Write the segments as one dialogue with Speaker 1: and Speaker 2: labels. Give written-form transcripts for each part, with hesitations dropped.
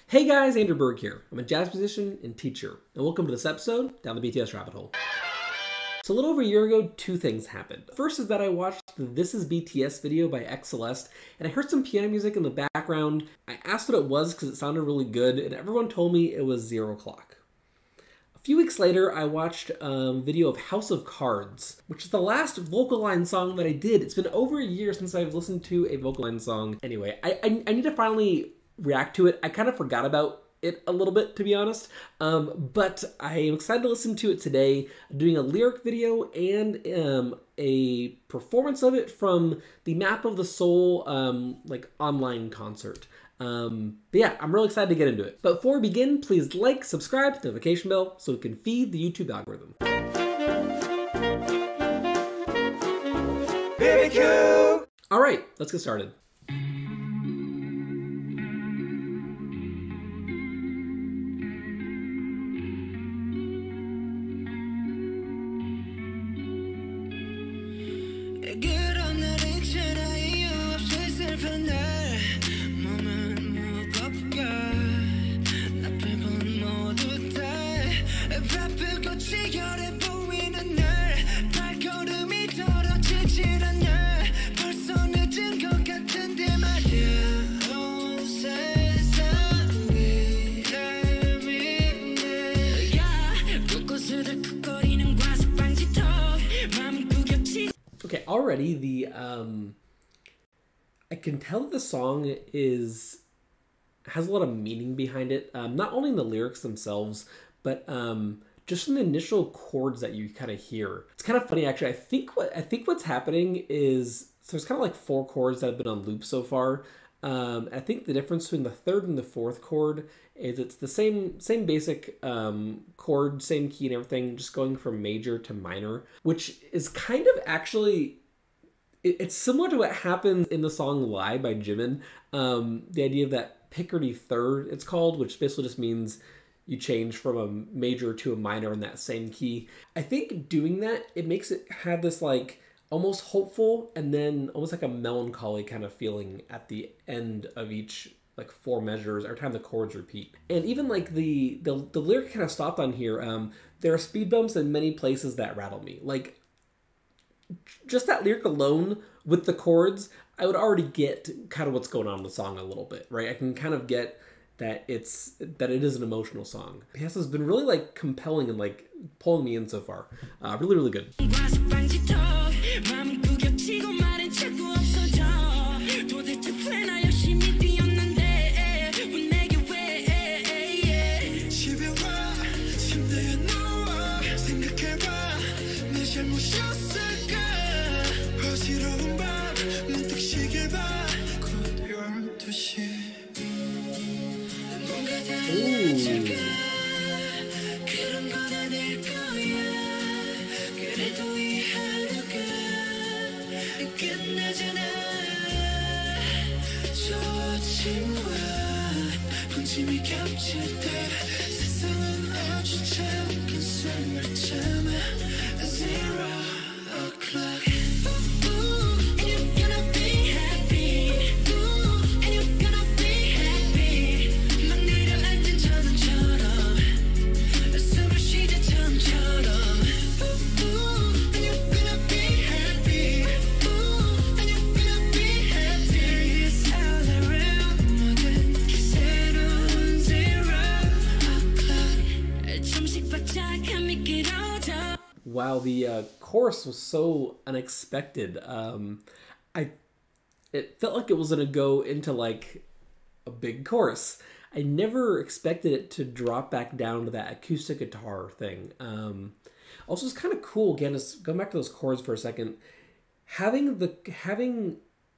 Speaker 1: Hey guys, Andrew Berg here. I'm a jazz musician and teacher, and welcome to this episode down the BTS rabbit hole. So a little over a year ago, two things happened. First is that I watched the This Is BTS video by X Celeste, and I heard some piano music in the background. I asked what it was because it sounded really good, and everyone told me it was 0 o'clock. A few weeks later, I watched a video of House of Cards, which is the last vocal line song that I did. It's been over a year since I've listened to a vocal line song. Anyway, I need to finally react to it. I kind of forgot about it a little bit, to be honest, but I am excited to listen to it today. I'm doing a lyric video and a performance of it from the Map of the Soul like online concert. But yeah, I'm really excited to get into it. But before we begin, please like, subscribe, hit the notification bell so we can feed the YouTube algorithm. BBQ! All right, let's get started. Okay, already I can tell that the song has a lot of meaning behind it. Not only in the lyrics themselves, but just in the initial chords that you kind of hear. It's kind of funny, actually. I think what's happening is, so there's kind of like 4 chords that have been on loop so far. I think the difference between the 3rd and the 4th chord is it's the same basic chord, same key and everything, just going from major to minor, which is kind of actually, it's similar to what happened in the song Lie by Jimin. The idea of that Picardy third, it's called, which basically just means you change from a major to a minor in that same key. I think doing that, it makes it have this like almost hopeful and then almost like a melancholy kind of feeling at the end of each like 4 measures every time the chords repeat. And even like the lyric kind of stopped on here. There are speed bumps in many places that rattle me. Like just that lyric alone with the chords, I would already get kind of what's going on in the song a little bit, right? I can kind of get that it is an emotional song. BTS has been really like compelling and like pulling me in so far. Really, really good. Wow, the chorus was so unexpected. It felt like it was gonna go into like a big chorus. I never expected it to drop back down to that acoustic guitar thing. Also, it's kind of cool, again, just going back to those chords for a second, having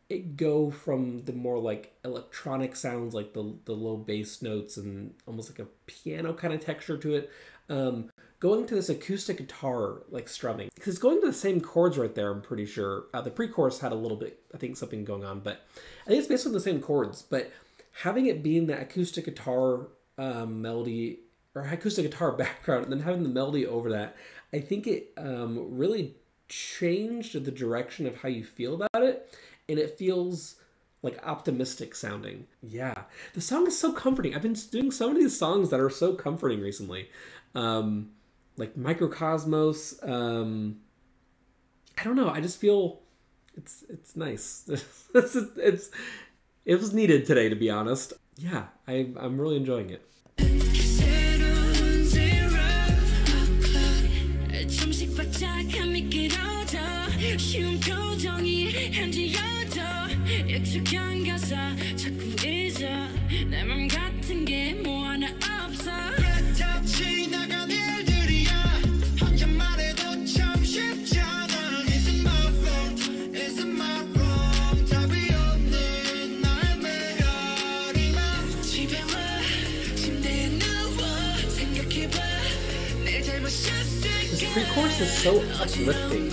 Speaker 1: it go from the more like electronic sounds, like the low bass notes and almost like a piano kind of texture to it, going to this acoustic guitar like strumming, because it's going to the same chords right there. I'm pretty sure the pre-chorus had a little bit, I think, something going on, but I think it's basically the same chords. But having it be in that acoustic guitar melody or acoustic guitar background, and then having the melody over that, I think it really changed the direction of how you feel about it, and it feels like optimistic sounding. Yeah, the song is so comforting. I've been doing so many songs that are so comforting recently, like Microcosmos. I don't know. I just feel it's nice. It was needed today, to be honest. Yeah, I'm really enjoying it. This pre-chorus is so uplifting.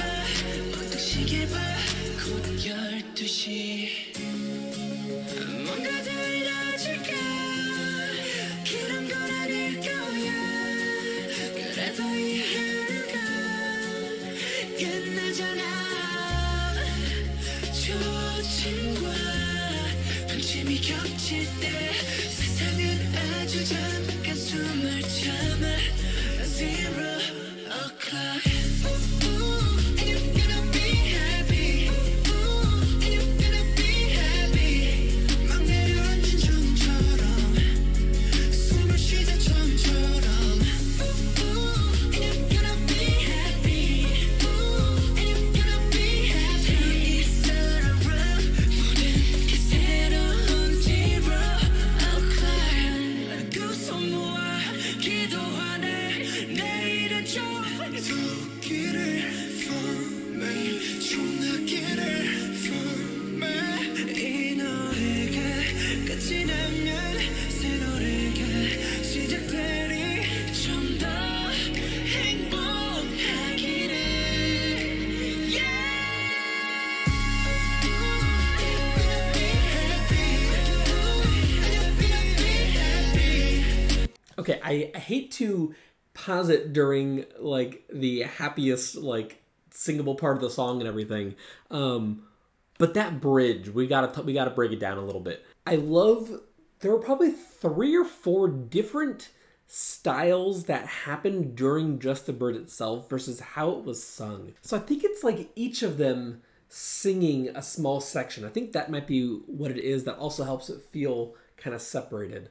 Speaker 1: Okay, I hate to pause it during like the happiest like singable part of the song and everything, but that bridge we gotta break it down a little bit. I love there were probably 3 or 4 different styles that happened during just the bridge itself versus how it was sung. So I think it's like each of them singing a small section. I think that might be what it is that also helps it feel kind of separated.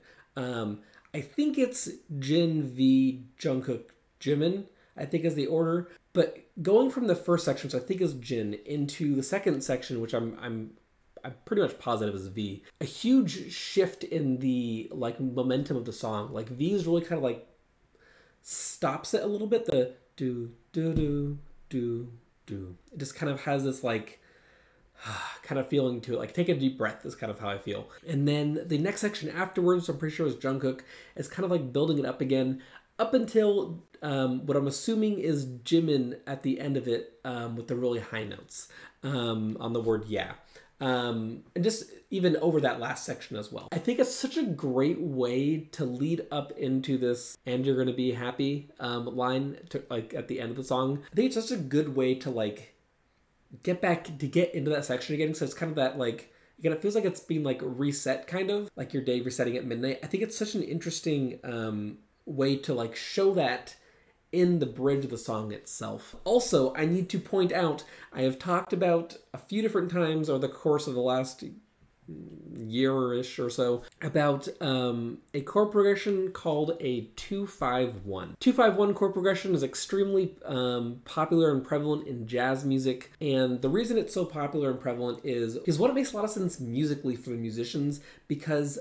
Speaker 1: I think it's Jin v Jungkook Jimin, I think is the order. But going from the first section, which I think is Jin, into the second section, which I'm pretty much positive is V. A huge shift in the like momentum of the song. Like V is really kind of like stops it a little bit. The do do do do do. It just kind of has this like kind of feeling to it, like take a deep breath is kind of how I feel. And then the next section afterwards, I'm pretty sure is Jungkook, is kind of like building it up again, up until what I'm assuming is Jimin at the end of it with the really high notes on the word yeah. And just even over that last section as well. I think it's such a great way to lead up into this "and you're gonna be happy" line to, like at the end of the song. I think it's just a good way to like get into that section again. So it's kind of that like, again, it feels like it's being like reset, kind of like your day resetting at midnight. I think it's such an interesting way to like show that in the bridge of the song itself. Also, I need to point out, I have talked about a few different times over the course of the last year-ish or so about a chord progression called a 2-5-1. 2-5-1 chord progression is extremely popular and prevalent in jazz music, and the reason it's so popular and prevalent is because what it makes a lot of sense musically for the musicians, because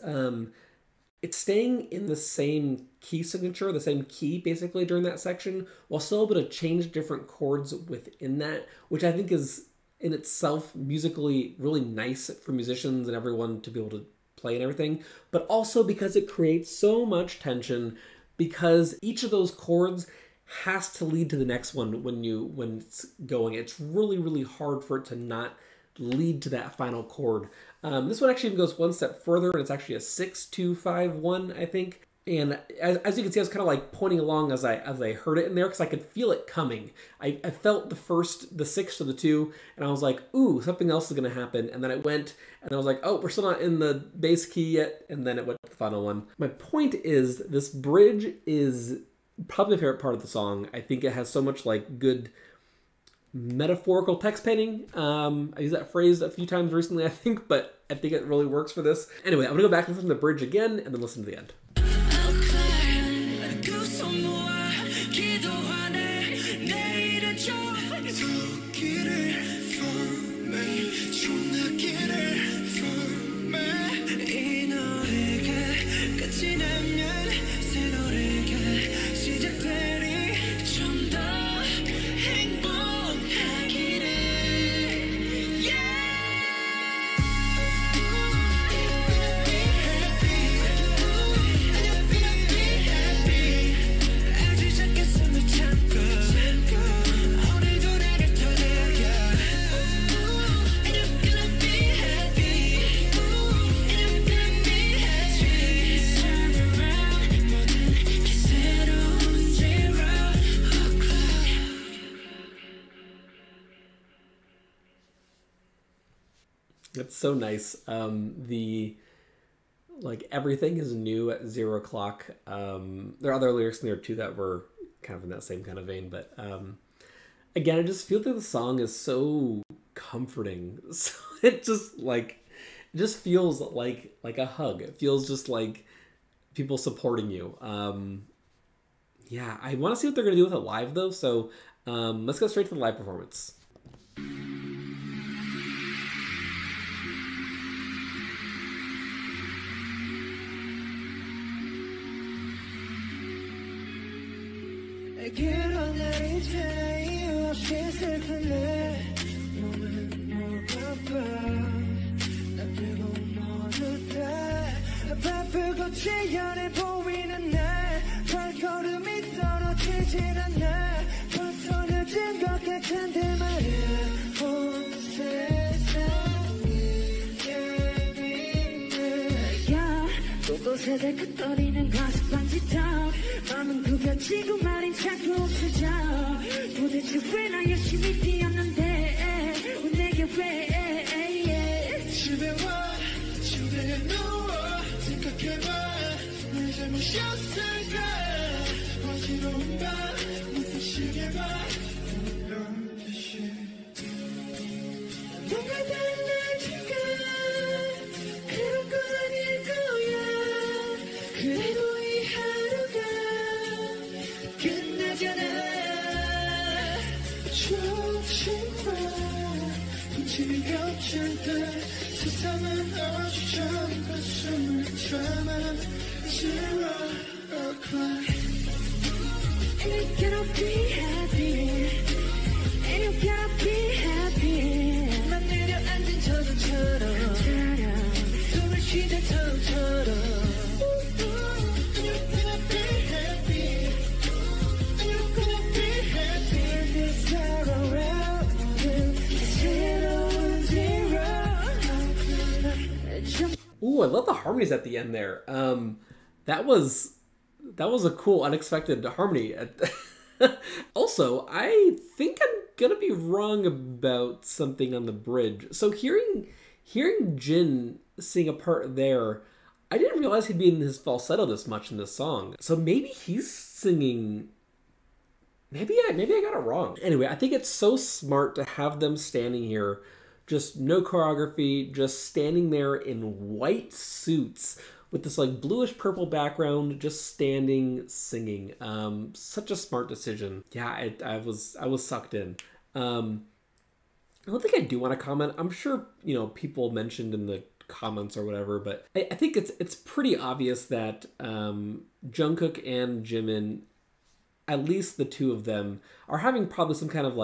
Speaker 1: it's staying in the same key signature, the same key basically during that section, while still able to change different chords within that, which I think is in itself musically really nice for musicians and everyone to be able to play and everything, but also because it creates so much tension, because each of those chords has to lead to the next one when it's going. It's really, really hard for it to not lead to that final chord. This one actually even goes one step further, and it's actually a 6-2-5-1, I think. And as you can see, I was kind of like pointing along as I heard it in there because I could feel it coming. I felt the 6 to the 2, and I was like, ooh, something else is going to happen. And then it went, and I was like, oh, we're still not in the bass key yet. And then it went to the final one. My point is, this bridge is probably my favorite part of the song. I think it has so much like good metaphorical text painting. I used that phrase a few times recently, I think, but I think it really works for this. Anyway, I'm going to go back and listen to the bridge again and then listen to the end. It's so nice. The like everything is new at 0 o'clock. There are other lyrics in there too that were kind of in that same kind of vein, but again, I just feel that the song is so comforting. So it just feels like a hug. It feels just like people supporting you. Yeah, I want to see what they're gonna do with it live though. So let's go straight to the live performance.
Speaker 2: 떠리는 가슴 반지다 마음은 구겨지고 말인 자꾸 없어져 도대체 왜 나 열심히 뛰었는데 왜 내게 왜 집에 와 침대에 누워 생각해봐 내 잘못이었을까 어지러운 밤 무슨 시계 봐 이런 듯이 뭔가 다른 날인가 그런 건 아닐 거야 그래도 이 하루가 끝나잖아 좋지만 분침이 겹친다 세상은 아주 좋은 가슴을 참아 0 o'clock And you cannot be happy And you cannot be happy 난 내려앉은 저정처럼 숨을 쉬는 저정처럼
Speaker 1: Ooh, I love the harmonies at the end there. That was a cool, unexpected harmony. Also, I think I'm gonna be wrong about something on the bridge. So hearing Jin sing a part there, I didn't realize he'd be in his falsetto this much in this song. So maybe he's singing. Maybe I got it wrong. Anyway, I think it's so smart to have them standing here. Just no choreography, just standing there in white suits with this like bluish purple background, just standing singing. Such a smart decision. Yeah, I was sucked in. I don't think I do want to comment. I'm sure, people mentioned in the comments or whatever, but I think it's pretty obvious that Jungkook and Jimin, at least the two of them, are having probably some kind of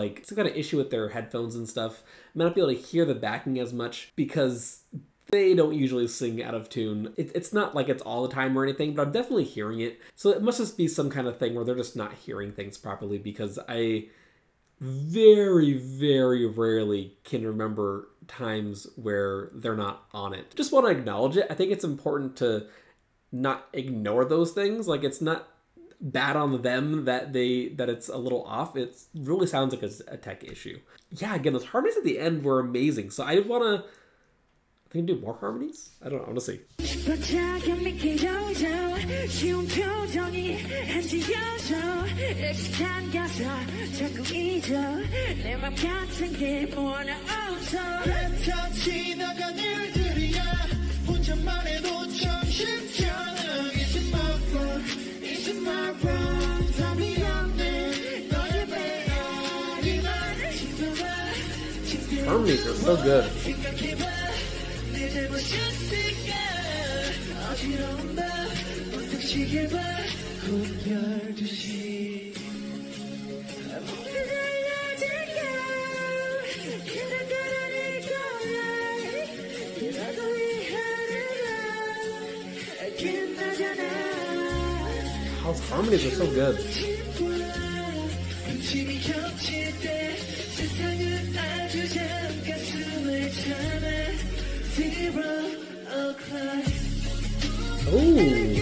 Speaker 1: issue with their headphones and stuff. Might not be able to hear the backing as much because they don't usually sing out of tune. It's not like it's all the time or anything, but I'm definitely hearing it. So it must just be some kind of thing where they're just not hearing things properly, because I very, very rarely can remember times where they're not on it. Just want to acknowledge it. I think it's important to not ignore those things. Like it's not bad on them that it's a little off. It really sounds like a tech issue. Yeah, again, those harmonies at the end were amazing. So I want to. I think do more harmonies. I don't know. I want to see. Harmonies are so good. How's harmonies are so good. Ooh.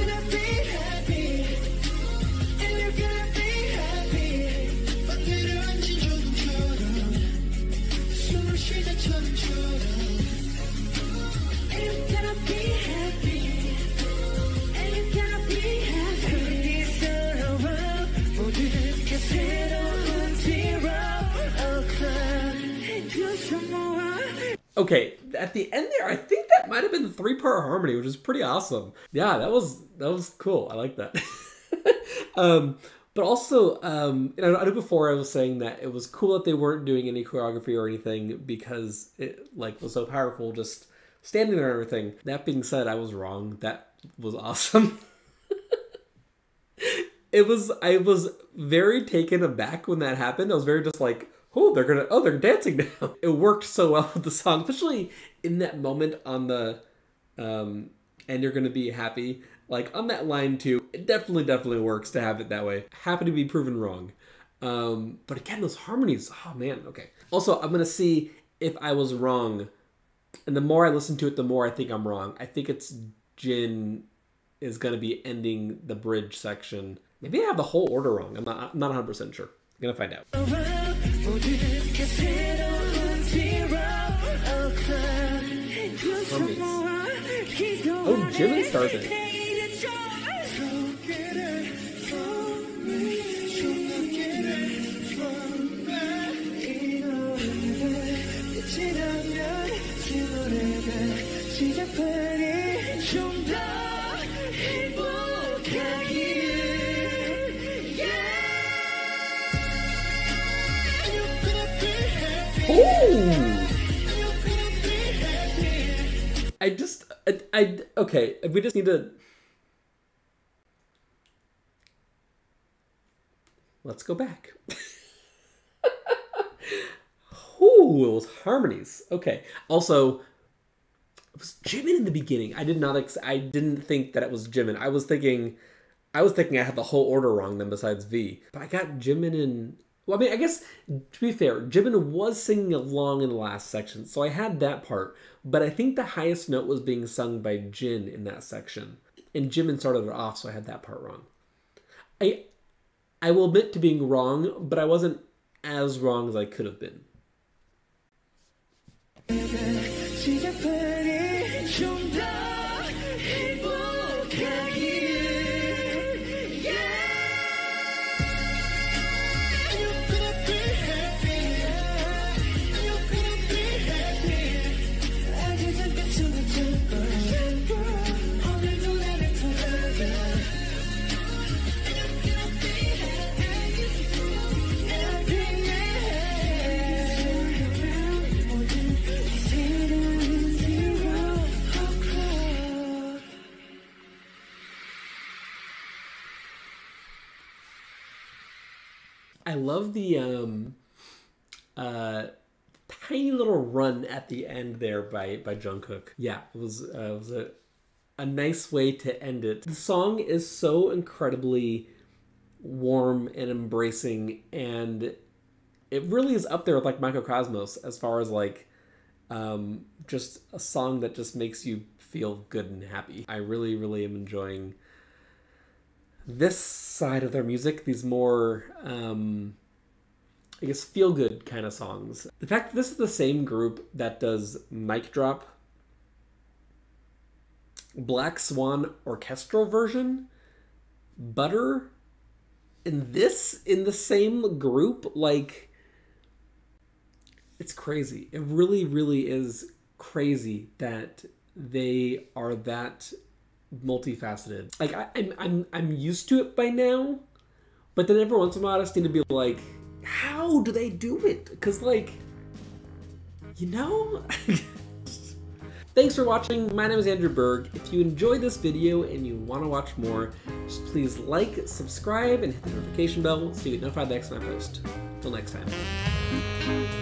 Speaker 1: Okay, at the end there, I think that might have been the 3-part harmony, which is pretty awesome. Yeah, that was cool. I like that. But also, I know before I was saying that it was cool that they weren't doing any choreography or anything because it like was so powerful, just standing there and everything. That being said, I was wrong. That was awesome. I was very taken aback when that happened. I was very just like, they're dancing now. It worked so well with the song, especially in that moment on the, and you're gonna be happy. Like on that line too, it definitely works to have it that way. Happy to be proven wrong. But again, those harmonies, oh man, okay. Also, I'm gonna see if I was wrong. And the more I listen to it, the more I think I'm wrong. I think it's Jin is gonna be ending the bridge section. Maybe I have the whole order wrong. I'm not 100% sure. I'm gonna find out. Harmonies. Oh, Jimin started it. Okay, we just need to... Let's go back. Ooh, those harmonies. Okay. Also, it was Jimin in the beginning. I didn't think that it was Jimin. I was thinking I had the whole order wrong then besides V. But I got Jimin in... Well, I mean, I guess, to be fair, Jimin was singing along in the last section, so I had that part. But I think the highest note was being sung by Jin in that section. And Jimin started it off, so I had that part wrong. I will admit to being wrong, but I wasn't as wrong as I could have been. I love the tiny little run at the end there by Jungkook. Yeah, it was a nice way to end it. The song is so incredibly warm and embracing, and it really is up there with like Microcosmos as far as like just a song that just makes you feel good and happy. I really, really am enjoying this side of their music, these more, I guess, feel-good kind of songs. The fact that this is the same group that does Mic Drop, Black Swan orchestral version, Butter, and this in the same group, like, it's crazy. It really, really is crazy that they are that multifaceted. Like, I'm used to it by now, but then every once in a while I just need to be like, how do they do it? Because, like, you know? Thanks for watching. My name is Andrew Berg. If you enjoyed this video and you want to watch more, just please like, subscribe, and hit the notification bell so you get notified the next time I post. Till next time.